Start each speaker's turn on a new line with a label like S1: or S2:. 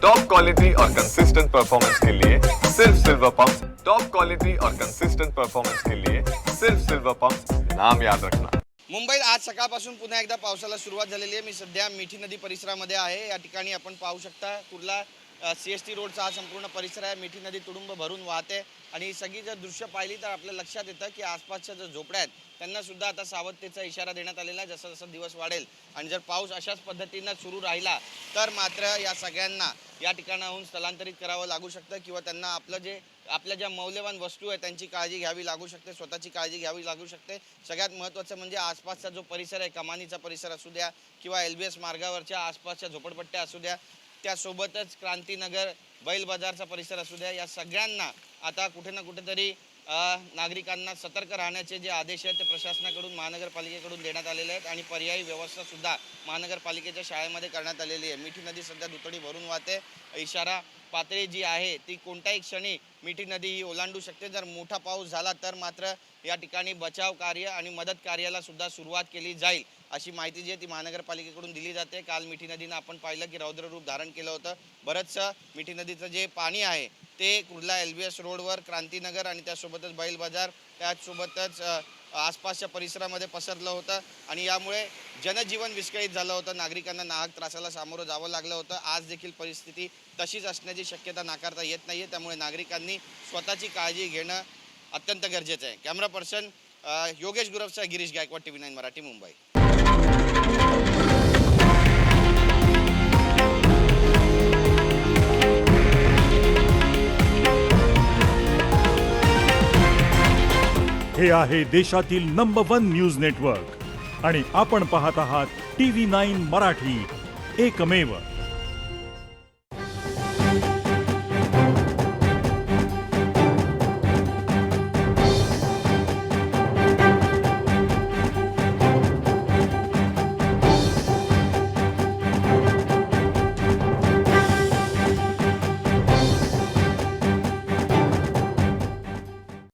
S1: Top quality और consistent performance के लिए सिर्फ सिल्वर पंप। टॉप क्वालिटी और कंसिस्टेंट परफॉर्मेंस के लिए सिर्फ सिल्वर पंप, नाम याद रखना।
S2: मुंबईत आज सकाळपासून पुन्हा एकदा पावसाला सुरुवात झालेली आहे। मी सध्या मिठी नदी परिसरामध्ये आहे। या ठिकाणी आपण पाहू शकता कुर्ला CST रोडचा हा संपूर्ण परिसर आहे। मिठी नदी तुडुंब भरून वाहते आणि सगळी जर दृश्य पाहिली तर आपल्या लक्षात येतं की आसपासच्या ज्या झोपड्या आहेत त्यांना सुद्धा आता सावधतेचा इशारा देण्यात आलेला आहे। जसा जसा दिवस वाढेल आणि जर पाऊस अशाच पद्धतीनं सुरू राहिला तर मात्र या सगळ्यांना या ठिकाणाहून स्थलांतरित करावं लागू शकतं किंवा त्यांना आपल्या ज्या मौल्यवान वस्तू आहे त्यांची काळजी घ्यावी लागू शकते, स्वतःची काळजी घ्यावी लागू शकते। सगळ्यात महत्त्वाचं म्हणजे आसपासचा जो परिसर आहे, कमानीचा परिसर असू द्या किंवा LBS मार्गावरच्या आसपासच्या झोपडपट्ट्या असू द्या, त्यासोबतच क्रांतीनगर बैल बाजारचा परिसर असू द्या, या सगळ्यांना आता कुठे ना कुठेतरी नागरिकांना सतर्क राहण्याचे जे आदेश आहेत ते प्रशासनाकडून महानगरपालिकेकडून देण्यात आलेले आहेत आणि पर्यायी व्यवस्था सुद्धा महानगरपालिकेच्या शाळेमध्ये करण्यात आलेली आहे। मिठी नदी सध्या दुथडी भरून वाहते। इशारा पातळी जी आहे ती कोणत्याही क्षणी मिठी नदी ही ओलांडू शकते। जर मोठा पाऊस झाला तर मात्र या ठिकाणी बचाव कार्य आणि मदत कार्याला सुद्धा सुरुवात केली जाईल अशी माहिती जी आहे ती महानगरपालिकेकडून दिली जाते। काल मिठी नदीनं आपण पाहिलं की रौद्र रूप धारण केलं होतं। बरंचसं मिठी नदीचं जे पाणी आहे ते कुर्ला LBS रोडवर क्रांतीनगर आणि त्यासोबतच बैल बाजार त्यासोबतच आसपासच्या परिसरामध्ये पसरलं होतं आणि यामुळे जनजीवन विस्कळीत झालं होतं। नागरिकांना नाहक त्रासाला सामोरं जावं लागलं होतं। आज देखील परिस्थिती तशीच असण्याची शक्यता नाकारता येत नाही आहे। त्यामुळे नागरिकांनी स्वतःची काळजी घेणं अत्यंत गरजेचं आहे। कॅमेरा पर्सन योगेश गुरवचा गिरीश गायकवाड TV9 मराठी मुंबई।
S3: हे आहे देशातील नंबर 1 न्यूज नेटवर्क आणि आपण पाहत आहात TV9 मराठी, एकमेव।